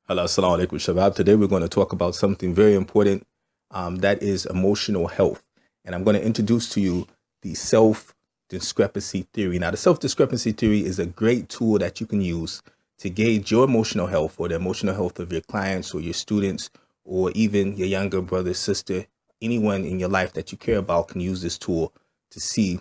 Hello, assalamu alaikum, Shabab. Today we're going to talk about something very important, that is emotional health. And I'm going to introduce to you the self-discrepancy theory. Now, the self-discrepancy theory is a great tool that you can use to gauge your emotional health or the emotional health of your clients or your students or even your younger brother, sister, anyone in your life that you care about can use this tool to see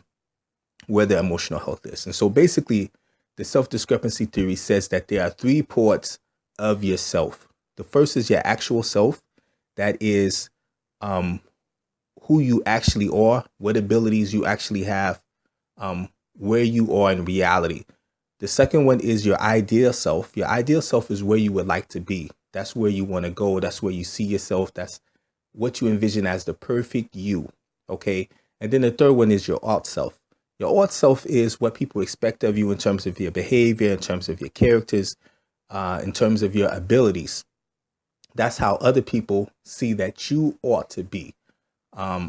where their emotional health is. And so basically, the self-discrepancy theory says that there are three parts of yourself. The first is your actual self. That is who you actually are, what abilities you actually have, where you are in reality. The second one is your ideal self. Your ideal self is where you would like to be. That's where you want to go. That's where you see yourself. That's what you envision as the perfect you. Okay. And then the third one is your art self. Your art self is what people expect of you in terms of your behavior, in terms of your characters, in terms of your abilities. That's how other people see that you ought to be,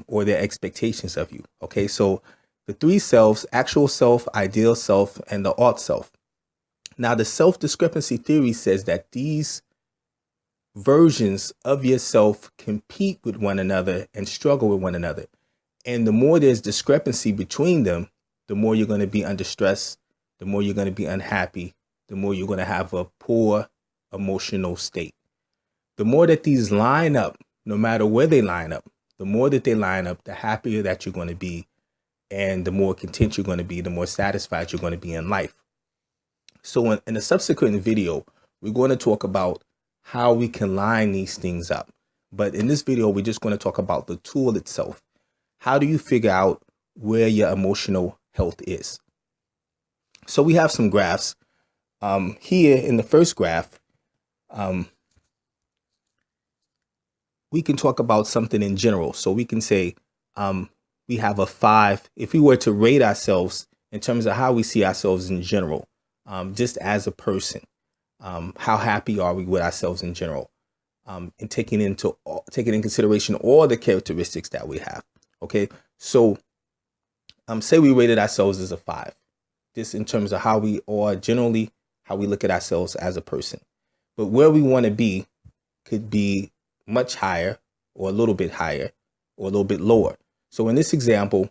or their expectations of you. Okay, so the three selves: actual self, ideal self, and the art self. Now, the self-discrepancy theory says that these versions of yourself compete with one another and struggle with one another. And the more there's discrepancy between them, the more you're going to be under stress, the more you're going to be unhappy, the more you're going to have a poor emotional state. The more that these line up, no matter where they line up, the more that they line up, the happier that you're going to be, and the more content you're going to be, the more satisfied you're going to be in life. So in a subsequent video, we're going to talk about how we can line these things up. But in this video, we're just going to talk about the tool itself. How do you figure out where your emotional health is? So we have some graphs. Here in the first graph, we can talk about something in general. So we can say we have a 5. If we were to rate ourselves in terms of how we see ourselves in general, just as a person, how happy are we with ourselves in general, and taking in consideration all the characteristics that we have. Okay, so say we rated ourselves as a 5. This in terms of how we are generally, how we look at ourselves as a person. But where we want to be could be much higher, or a little bit higher, or a little bit lower. So in this example,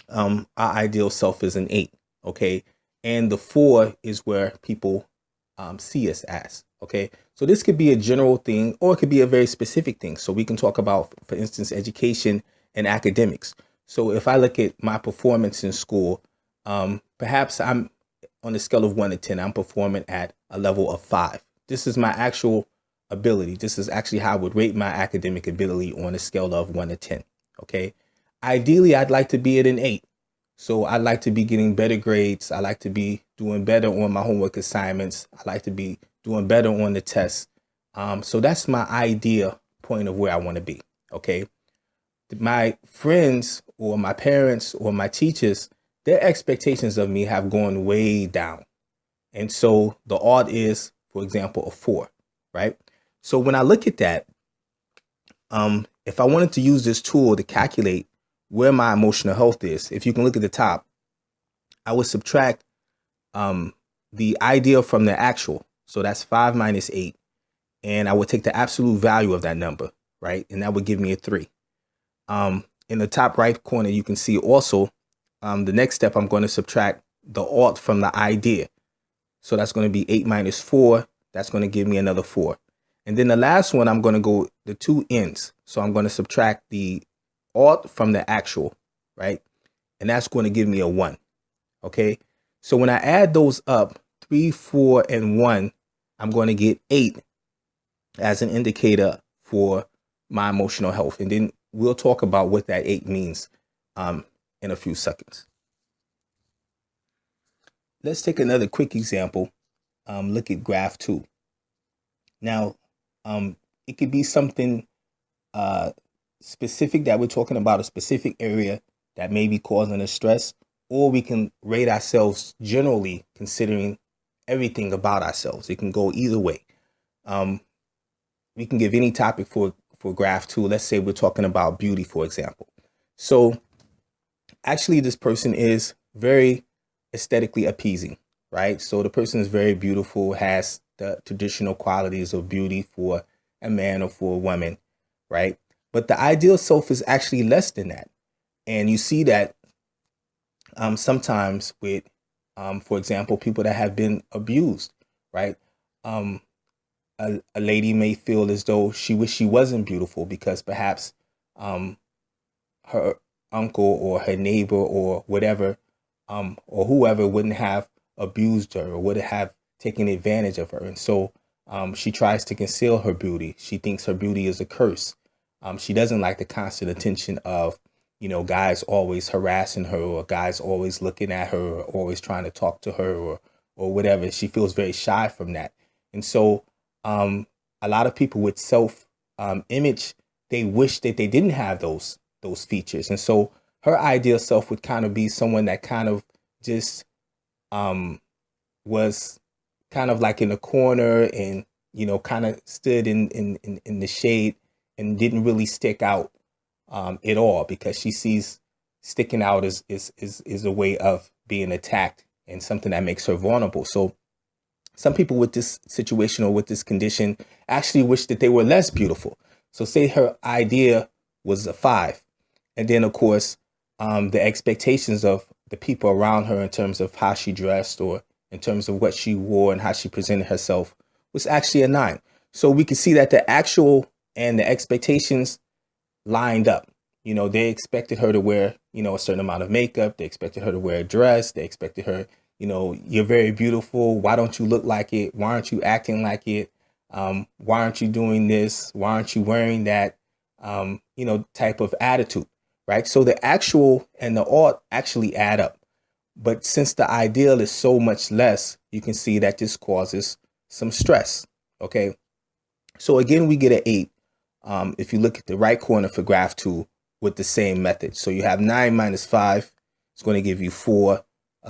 our ideal self is an 8. Okay, and the 4 is where people see us as. Okay, so this could be a general thing, or it could be a very specific thing. So we can talk about, for instance, education and academics. So if I look at my performance in school, perhaps I'm on a scale of 1 to 10, I'm performing at a level of 5. This is my actual ability. This is actually how I would rate my academic ability on a scale of 1 to 10. Okay, ideally, I'd like to be at an 8. So I like to be getting better grades. I like to be doing better on my homework assignments. I like to be doing better on the tests. So that's my ideal point of where I want to be. Okay. My friends or my parents or my teachers, their expectations of me have gone way down. And so the odd is, for example, a 4, right? So when I look at that, if I wanted to use this tool to calculate where my emotional health is, if you can look at the top, I would subtract the ideal from the actual. So that's 5 minus 8. And I would take the absolute value of that number, right? And that would give me a 3. In the top right corner, you can see also the next step, I'm going to subtract the ought from the idea. So that's going to be 8 minus 4. That's going to give me another 4. And then the last one, I'm going to go the two ends. So I'm going to subtract the ought from the actual, right? And that's going to give me a 1. Okay. So when I add those up, 3, 4, and 1, I'm going to get 8 as an indicator for my emotional health. And then we'll talk about what that 8 means in a few seconds. Let's take another quick example. Look at graph 2. Now, it could be something specific that we're talking about, a specific area that may be causing us stress, or we can rate ourselves generally considering everything about ourselves. It can go either way. We can give any topic for graph 2. Let's say we're talking about beauty, for example. So actually this person is very aesthetically appeasing, right? So the person is very beautiful, has the traditional qualities of beauty for a man or for a woman, right? But the ideal self is actually less than that. And you see that sometimes with, for example, people that have been abused, right? Um, a lady may feel as though she wish she wasn't beautiful because perhaps um, her uncle or her neighbor or whatever, or whoever wouldn't have abused her or would have taken advantage of her. And so she tries to conceal her beauty. She thinks her beauty is a curse. She doesn't like the constant attention of, guys always harassing her or guys always looking at her or always trying to talk to her or whatever. She feels very shy from that. And so a lot of people with self image, they wish that they didn't have those features. And so her ideal self would kind of be someone that kind of just was kind of like in a corner and kind of stood in the shade and didn't really stick out at all, because she sees sticking out is a way of being attacked and something that makes her vulnerable. So some people with this situation or with this condition actually wish that they were less beautiful. So say her idea was a 5. And then, of course, the expectations of the people around her in terms of how she dressed or in terms of what she wore and how she presented herself was actually a 9. So we can see that the actual and the expectations lined up. They expected her to wear, a certain amount of makeup. They expected her to wear a dress. They expected her, you're very beautiful. Why don't you look like it? Why aren't you acting like it? Why aren't you doing this? Why aren't you wearing that? Type of attitude, right? So the actual and the ought actually add up. But since the ideal is so much less, you can see that this causes some stress. Okay. So again, we get an 8. If you look at the right corner for graph 2 with the same method. So you have 9 minus 5. It's going to give you 4.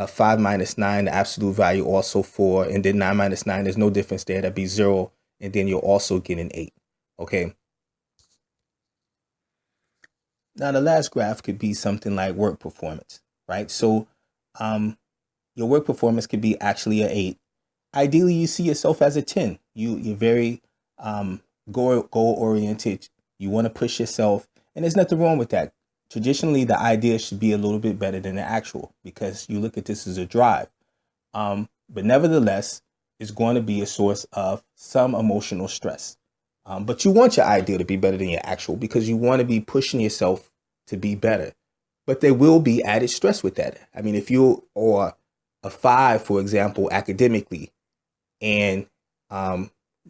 5 minus 9, the absolute value also 4. And then 9 minus 9, there's no difference there. That'd be 0. And then you'll also get an 8. Okay. Now, the last graph could be something like work performance, right? So your work performance could be actually an 8. Ideally, you see yourself as a 10. You're very goal oriented. You want to push yourself, and there's nothing wrong with that. Traditionally, the idea should be a little bit better than the actual, because you look at this as a drive. But nevertheless, it's going to be a source of some emotional stress. But you want your ideal to be better than your actual, because you want to be pushing yourself to be better. But there will be added stress with that. I mean, if you are a 5, for example, academically, and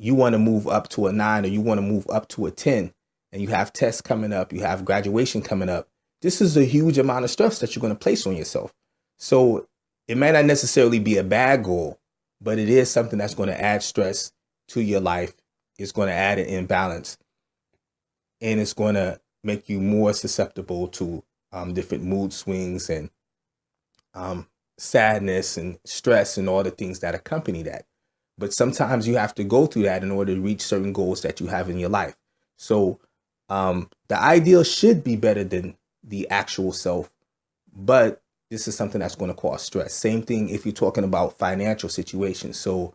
you want to move up to a 9 or you want to move up to a 10, and you have tests coming up, you have graduation coming up, this is a huge amount of stress that you're going to place on yourself. So it may not necessarily be a bad goal, but it is something that's going to add stress to your life. It's going to add an imbalance, and it's going to make you more susceptible to different mood swings and sadness and stress and all the things that accompany that. But sometimes you have to go through that in order to reach certain goals that you have in your life. So the ideal should be better than the actual self, but this is something that's going to cause stress. Same thing if you're talking about financial situations. So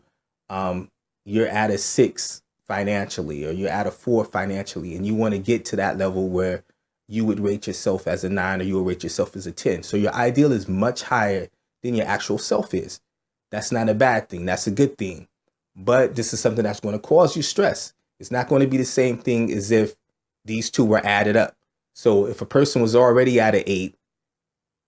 you're at a 6 financially, or you're at a 4 financially, and you want to get to that level where you would rate yourself as a 9 or you would rate yourself as a 10. So your ideal is much higher than your actual self is. That's not a bad thing. That's a good thing. But this is something that's going to cause you stress. It's not going to be the same thing as if these two were added up. So if a person was already at an 8,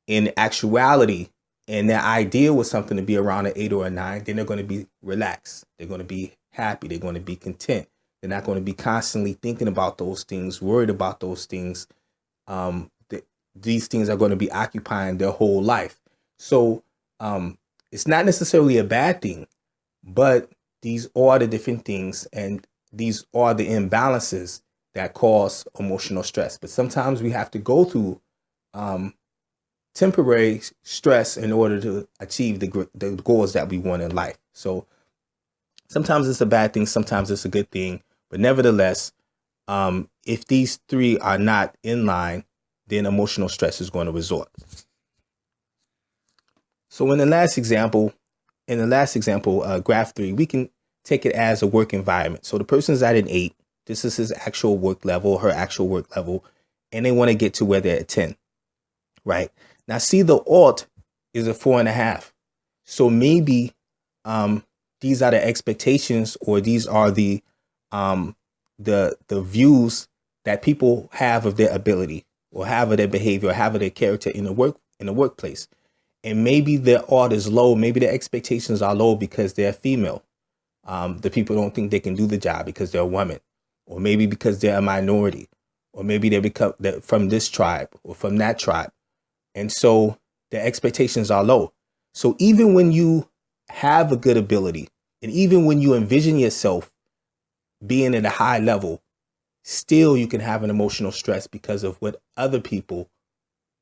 in actuality, and their ideal was something to be around an 8 or a 9, then they're going to be relaxed. They're going to be happy. They're going to be content. They're not going to be constantly thinking about those things, worried about those things. These things are going to be occupying their whole life. So it's not necessarily a bad thing, but these are the different things, and these are the imbalances that cause emotional stress. But sometimes we have to go through temporary stress in order to achieve the goals that we want in life. So sometimes it's a bad thing, sometimes it's a good thing. But nevertheless, if these three are not in line, then emotional stress is going to resort. So in the last example, graph 3, we can take it as a work environment. So the person's at an 8. This is his actual work level, her actual work level, and they want to get to where they're at 10, right? Now, see, the alt is a 4.5. So maybe these are the expectations, or these are the views that people have of their ability, or have of their behavior, or have of their character in the workplace. And maybe their alt is low. Maybe their expectations are low because they're female. The people don't think they can do the job because they're a woman, or maybe because they're a minority, or maybe they're from this tribe or from that tribe. And so their expectations are low. So even when you have a good ability, and even when you envision yourself being at a high level, still you can have an emotional stress because of what other people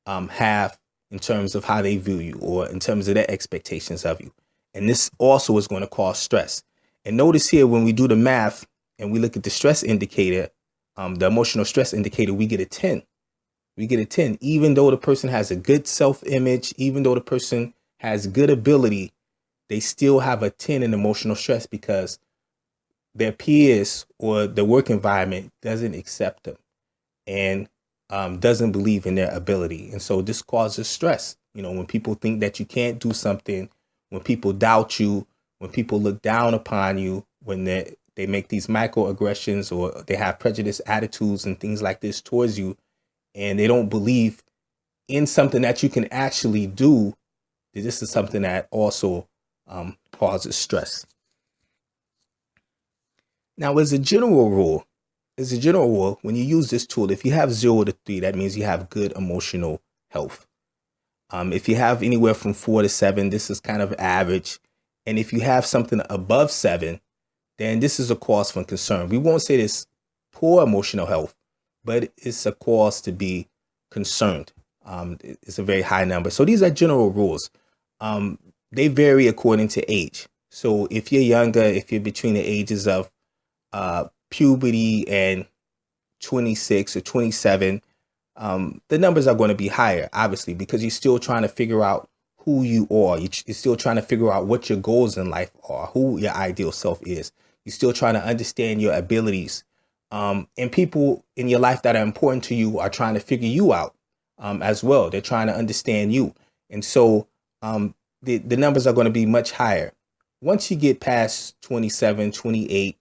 have in terms of how they view you, or in terms of their expectations of you. And this also is going to cause stress. And notice here, when we do the math and we look at the stress indicator, the emotional stress indicator, we get a 10. We get a 10, even though the person has a good self-image, even though the person has good ability, they still have a 10 in emotional stress because their peers or the work environment doesn't accept them and doesn't believe in their ability. And so this causes stress. You know, when people think that you can't do something, when people doubt you, when people look down upon you, when they make these microaggressions, or they have prejudiced attitudes and things like this towards you, and they don't believe in something that you can actually do, this is something that also causes stress. Now, as a general rule, when you use this tool, if you have 0 to 3, that means you have good emotional health. If you have anywhere from 4 to 7, this is kind of average. And if you have something above 7, then this is a cause for concern. We won't say this poor emotional health, but it's a cause to be concerned. It's a very high number. So these are general rules. They vary according to age. So if you're younger, if you're between the ages of puberty and 26 or 27, the numbers are going to be higher, obviously, because you're still trying to figure out who you are. You're still trying to figure out what your goals in life are, who your ideal self is. You're still trying to understand your abilities. And people in your life that are important to you are trying to figure you out as well. They're trying to understand you. And so the numbers are going to be much higher. Once you get past 27, 28,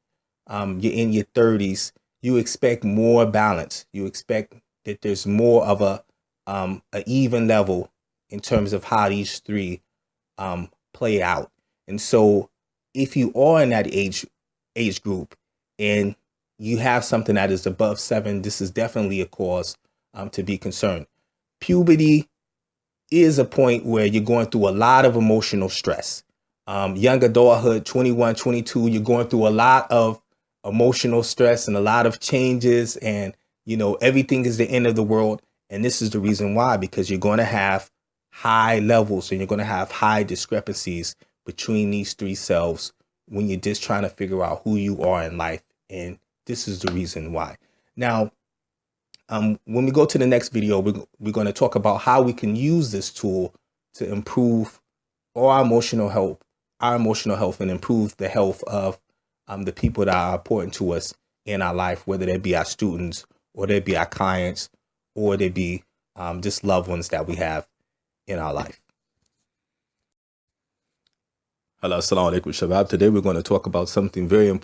you're in your 30s, you expect more balance. You expect that there's more of a even level in terms of how these three play out. And so if you are in that age group and you have something that is above 7, this is definitely a cause to be concerned. Puberty is a point where you're going through a lot of emotional stress. Young adulthood, 21, 22, you're going through a lot of emotional stress and a lot of changes, and you know, everything is the end of the world. And this is the reason why, because you're going to have high levels and you're going to have high discrepancies between these three selves when you're just trying to figure out who you are in life. And this is the reason why. Now, when we go to the next video, we're going to talk about how we can use this tool to improve our emotional health, and improve the health of the people that are important to us in our life, whether they be our students, or they be our clients, or they be just loved ones that we have in our life. Hello, assalamu alaikum, Shabab. Today we're going to talk about something very important.